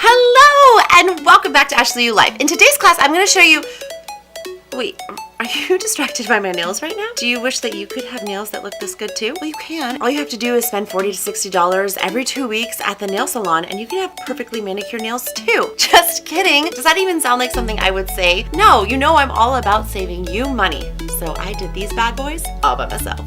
Hello and welcome back to Ashley U Life. In today's class, I'm going to show you... Wait, are you distracted by my nails right now? Do you wish that you could have nails that look this good too? Well, you can. All you have to do is spend $40 to $60 every 2 weeks at the nail salon and you can have perfectly manicured nails too. Just kidding. Does that even sound like something I would say? No, you know I'm all about saving you money. So I did these bad boys all by myself.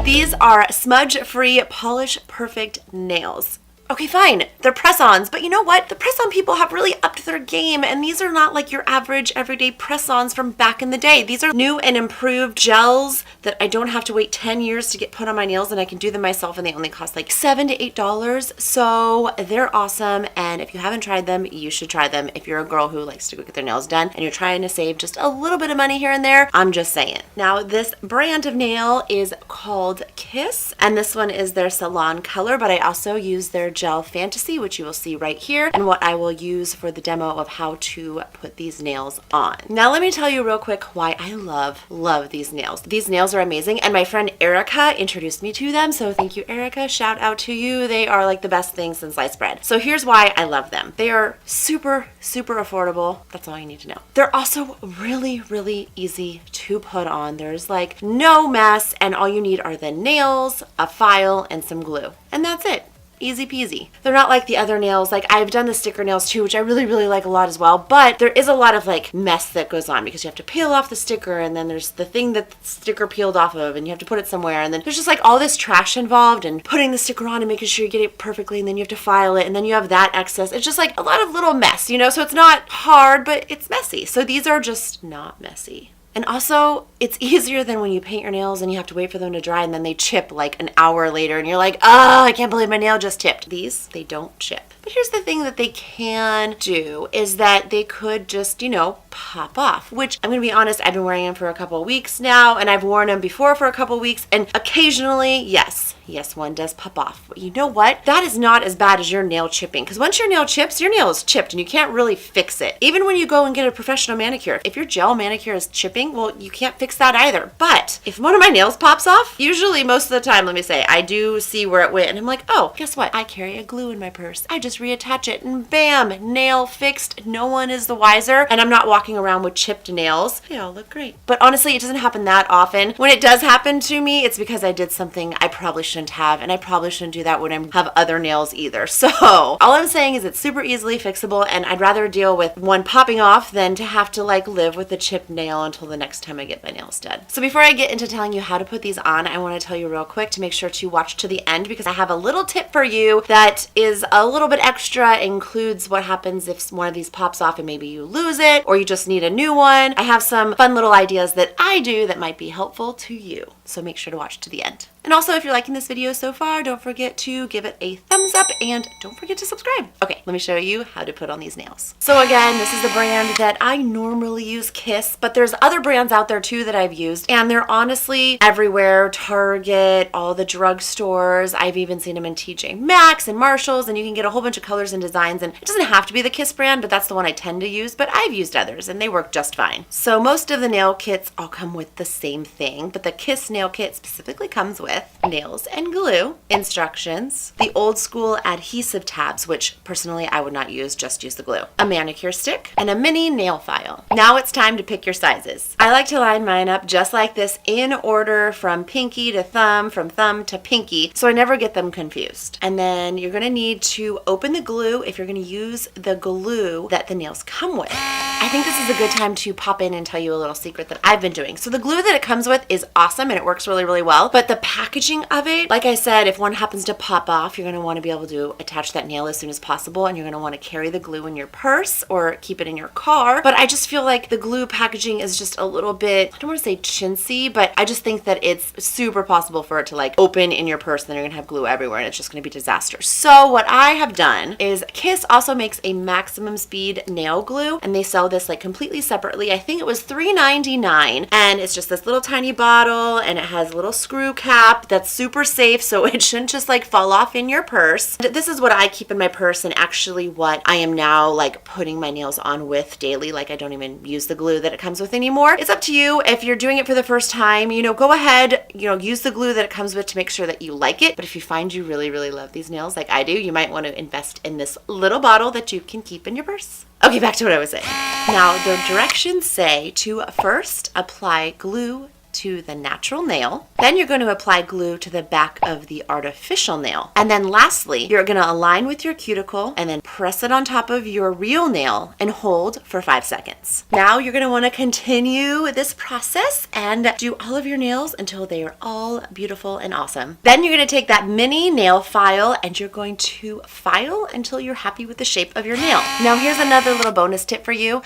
These are smudge-free, polish-perfect nails. Okay, fine, they're press-ons, but you know what? The press-on people have really upped their game, and these are not like your average everyday press-ons from back in the day. These are new and improved gels that I don't have to wait 10 years to get put on my nails, and I can do them myself, and they only cost like $7 to $8. So they're awesome, and if you haven't tried them, you should try them. If you're a girl who likes to go get their nails done, and you're trying to save just a little bit of money here and there, I'm just saying. Now, this brand of nail is called Kiss, and this one is their Salon color, but I also use their Gel Fantasy, which you will see right here, and what I will use for the demo of how to put these nails on. Now let me tell you real quick why I love these nails. These nails are amazing, and my friend Erica introduced me to them, so thank you, Erica. Shout out to you. They are like the best thing since sliced bread. So here's why I love them. They are super affordable. That's all you need to know. They're also really easy to put on. There's like no mess, and all you need are the nails, a file, and some glue, and that's it. Easy peasy. They're not like the other nails. Like I've done the sticker nails too, which I really like a lot as well, but there is a lot of like mess that goes on because you have to peel off the sticker, and then there's the thing that the sticker peeled off of, and you have to put it somewhere, and then there's just like all this trash involved, and putting the sticker on and making sure you get it perfectly, and then you have to file it, and then you have that excess. It's just like a lot of little mess, you know? So it's not hard, but it's messy. So these are just not messy. And also, it's easier than when you paint your nails and you have to wait for them to dry and then they chip like an hour later and you're like, oh, I can't believe my nail just chipped. These, they don't chip. But here's the thing that they can do is that they could just, you know, pop off, which I'm going to be honest, I've been wearing them for a couple of weeks now, and I've worn them before for a couple of weeks, and occasionally, yes, one does pop off. But you know what? That is not as bad as your nail chipping, because once your nail chips, your nail is chipped and you can't really fix it. Even when you go and get a professional manicure, if your gel manicure is chipping, well, you can't fix that either. But if one of my nails pops off, usually most of the time, let me say, I do see where it went, and I'm like, oh, guess what? I carry a glue in my purse. I just reattach it, and bam, nail fixed. No one is the wiser, and I'm not walking around with chipped nails. They all look great. But honestly, it doesn't happen that often. When it does happen to me, it's because I did something I probably shouldn't have, and I probably shouldn't do that when I have other nails either. So all I'm saying is it's super easily fixable, and I'd rather deal with one popping off than to have to like live with a chipped nail until the next time I get my nails done. So before I get into telling you how to put these on, I want to tell you real quick to make sure to watch to the end, because I have a little tip for you that is a little bit extra, includes what happens if one of these pops off and maybe you lose it or you just need a new one. I have some fun little ideas that I do that might be helpful to you. So make sure to watch to the end. And also, if you're liking this video so far, don't forget to give it a thumbs up and don't forget to subscribe. Okay, let me show you how to put on these nails. So again, this is the brand that I normally use, Kiss, but there's other brands out there too that I've used, and they're honestly everywhere. Target, all the drugstores. I've even seen them in TJ Maxx and Marshalls, and you can get a whole bunch of colors and designs, and it doesn't have to be the Kiss brand, but that's the one I tend to use, but I've used others and they work just fine. So most of the nail kits all come with the same thing, but the Kiss nail kit specifically comes with nails and glue, instructions, the old school adhesive tabs, which personally I would not use, just use the glue, a manicure stick, and a mini nail file. Now it's time to pick your sizes. I like to line mine up just like this in order from pinky to thumb, from thumb to pinky, so I never get them confused. And then you're going to need to open the glue if you're going to use the glue that the nails come with. I think this is a good time to pop in and tell you a little secret that I've been doing. So the glue that it comes with is awesome and it works really well, but the packaging of it, like I said, if one happens to pop off, you're going to want to be able to attach that nail as soon as possible, and you're going to want to carry the glue in your purse or keep it in your car. But I just feel like the glue packaging is just a little bit, I don't want to say chintzy, but I just think that it's super possible for it to like open in your purse, and then you're going to have glue everywhere and it's just going to be disaster. So what I have done is Kiss also makes a maximum speed nail glue, and they sell this like completely separately. I think it was $3.99, and it's just this little tiny bottle, and it has a little screw cap that's super safe, so it shouldn't just like fall off in your purse. This is what I keep in my purse, and actually what I am now like putting my nails on with daily. Like I don't even use the glue that it comes with anymore. It's up to you. If you're doing it for the first time, you know, go ahead, you know, use the glue that it comes with to make sure that you like it. But if you find you really, really love these nails like I do, you might want to invest in this little bottle that you can keep in your purse. Okay, back to what I was saying. Now, the directions say to first apply glue to the natural nail. Then you're going to apply glue to the back of the artificial nail. And then lastly, you're going to align with your cuticle and then press it on top of your real nail and hold for 5 seconds. Now you're going to want to continue this process and do all of your nails until they are all beautiful and awesome. Then you're going to take that mini nail file and you're going to file until you're happy with the shape of your nail. Now here's another little bonus tip for you.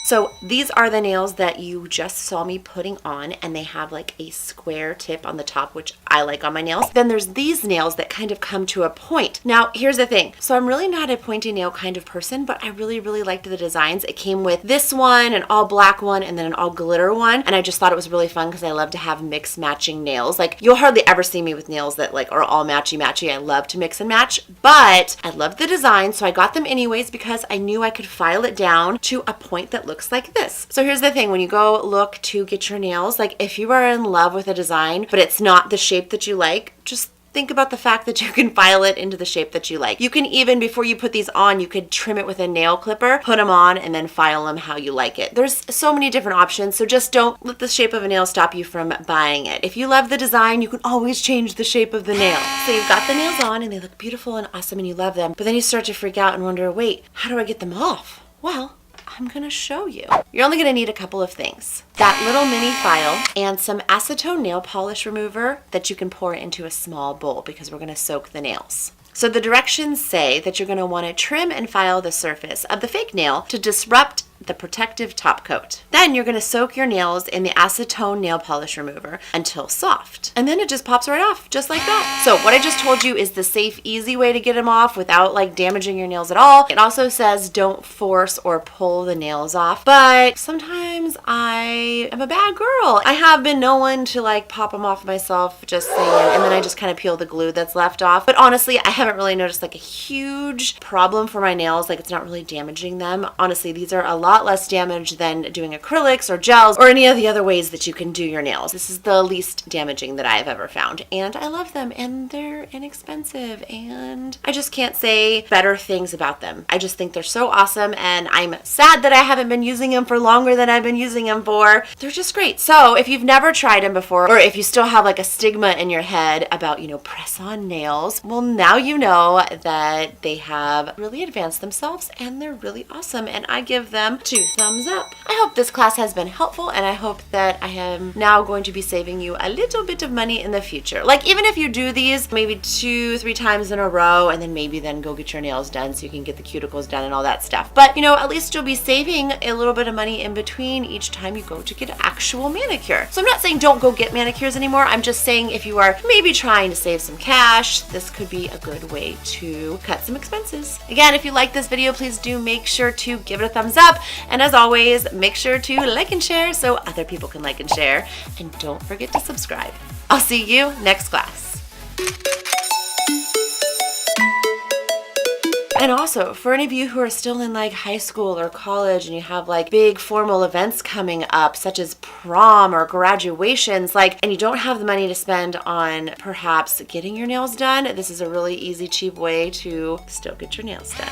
So these are the nails that you just saw me putting on, and they have like a square tip on the top, which I like on my nails. Then there's these nails that kind of come to a point. Now, here's the thing. So I'm really not a pointy nail kind of person, but I really, really liked the designs. It came with this one, an all black one, and then an all glitter one. And I just thought it was really fun because I love to have mix matching nails. Like you'll hardly ever see me with nails that like are all matchy matchy. I love to mix and match, but I love the design. So I got them anyways because I knew I could file it down to a point that looks like this. So here's the thing, when you go look to get your nails, like if you are in love with a design, but it's not the shape that you like, just think about the fact that you can file it into the shape that you like. You can even, before you put these on, you could trim it with a nail clipper, put them on, and then file them how you like it. There's so many different options, so just don't let the shape of a nail stop you from buying it. If you love the design, you can always change the shape of the nail. So you've got the nails on, and they look beautiful and awesome, and you love them, but then you start to freak out and wonder, wait, how do I get them off? Well, I'm gonna show you. You're only gonna need a couple of things. That little mini file and some acetone nail polish remover that you can pour into a small bowl because we're gonna soak the nails. So the directions say that you're gonna wanna trim and file the surface of the fake nail to disrupt the protective top coat. Then you're going to soak your nails in the acetone nail polish remover until soft. And then it just pops right off, just like that. So what I just told you is the safe, easy way to get them off without like damaging your nails at all. It also says don't force or pull the nails off, but sometimes I am a bad girl. I have been known to like pop them off myself, just saying, and then I just kind of peel the glue that's left off. But honestly, I haven't really noticed like a huge problem for my nails. Like it's not really damaging them. Honestly, these are a lot less damage than doing acrylics or gels or any of the other ways that you can do your nails. This is the least damaging that I've ever found, and I love them, and they're inexpensive, and I just can't say better things about them. I just think they're so awesome, and I'm sad that I haven't been using them for longer than I've been using them for. They're just great. So if you've never tried them before, or if you still have like a stigma in your head about, you know, press-on nails, well, now you know that they have really advanced themselves, and they're really awesome, and I give them 2 thumbs up. I hope this class has been helpful, and I hope that I am now going to be saving you a little bit of money in the future. Like even if you do these maybe 2-3 times in a row, and then maybe then go get your nails done so you can get the cuticles done and all that stuff. But you know, at least you'll be saving a little bit of money in between each time you go to get an actual manicure. So I'm not saying don't go get manicures anymore. I'm just saying if you are maybe trying to save some cash, this could be a good way to cut some expenses. Again, if you like this video, please do make sure to give it a thumbs up. And as always, make sure to like and share so other people can like and share. And don't forget to subscribe. I'll see you next class. And also, for any of you who are still in like high school or college and you have like big formal events coming up, such as prom or graduations, like, and you don't have the money to spend on perhaps getting your nails done, this is a really easy, cheap way to still get your nails done.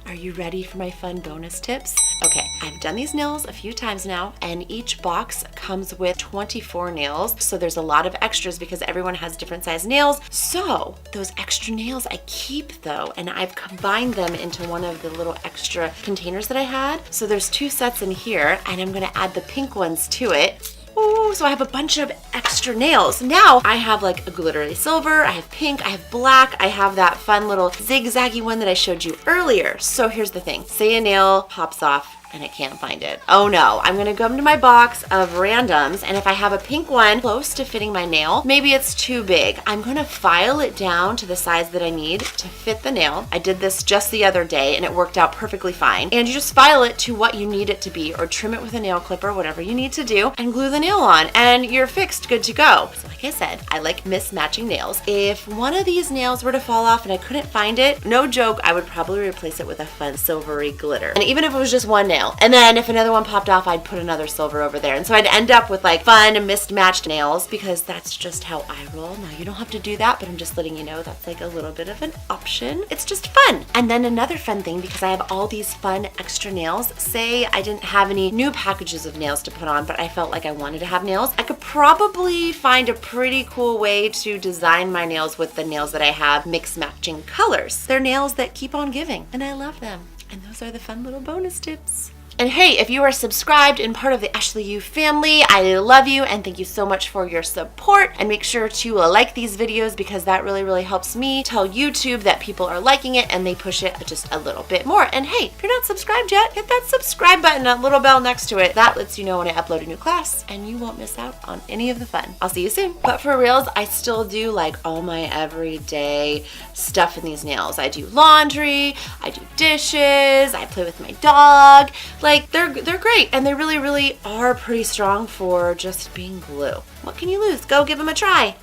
Are you ready for my fun bonus tips? Okay, I've done these nails a few times now, and each box comes with 24 nails. So there's a lot of extras because everyone has different size nails. So those extra nails I keep though, and I've combined them into one of the little extra containers that I had. So there's 2 sets in here, and I'm gonna add the pink ones to it. Ooh, so I have a bunch of extra nails. Now I have like a glittery silver, I have pink, I have black, I have that fun little zigzaggy one that I showed you earlier. So here's the thing, say a nail pops off and I can't find it. Oh no, I'm gonna go into my box of randoms, and if I have a pink one close to fitting my nail, maybe it's too big, I'm gonna file it down to the size that I need to fit the nail. I did this just the other day and it worked out perfectly fine. And you just file it to what you need it to be, or trim it with a nail clipper, whatever you need to do, and glue the nail on, and you're fixed, good to go. So like I said, I like mismatching nails. If one of these nails were to fall off and I couldn't find it, no joke, I would probably replace it with a fun silvery glitter. And even if it was just one nail, and then if another one popped off, I'd put another silver over there. And so I'd end up with like fun mismatched nails, because that's just how I roll. Now you don't have to do that, but I'm just letting you know that's like a little bit of an option. It's just fun. And then another fun thing, because I have all these fun extra nails, say I didn't have any new packages of nails to put on, but I felt like I wanted to have nails, I could probably find a pretty cool way to design my nails with the nails that I have, mix matching colors. They're nails that keep on giving, and I love them. And those are the fun little bonus tips. And hey, if you are subscribed and part of the Ashley U family, I love you and thank you so much for your support. And make sure to like these videos, because that really helps me tell YouTube that people are liking it and they push it just a little bit more. And hey, if you're not subscribed yet, hit that subscribe button, that little bell next to it. That lets you know when I upload a new class and you won't miss out on any of the fun. I'll see you soon. But for reals, I still do like all my everyday stuff in these nails. I do laundry, I do dishes, I play with my dog. Like, they're great, and they really are pretty strong for just being glue. What can you lose? Go give them a try.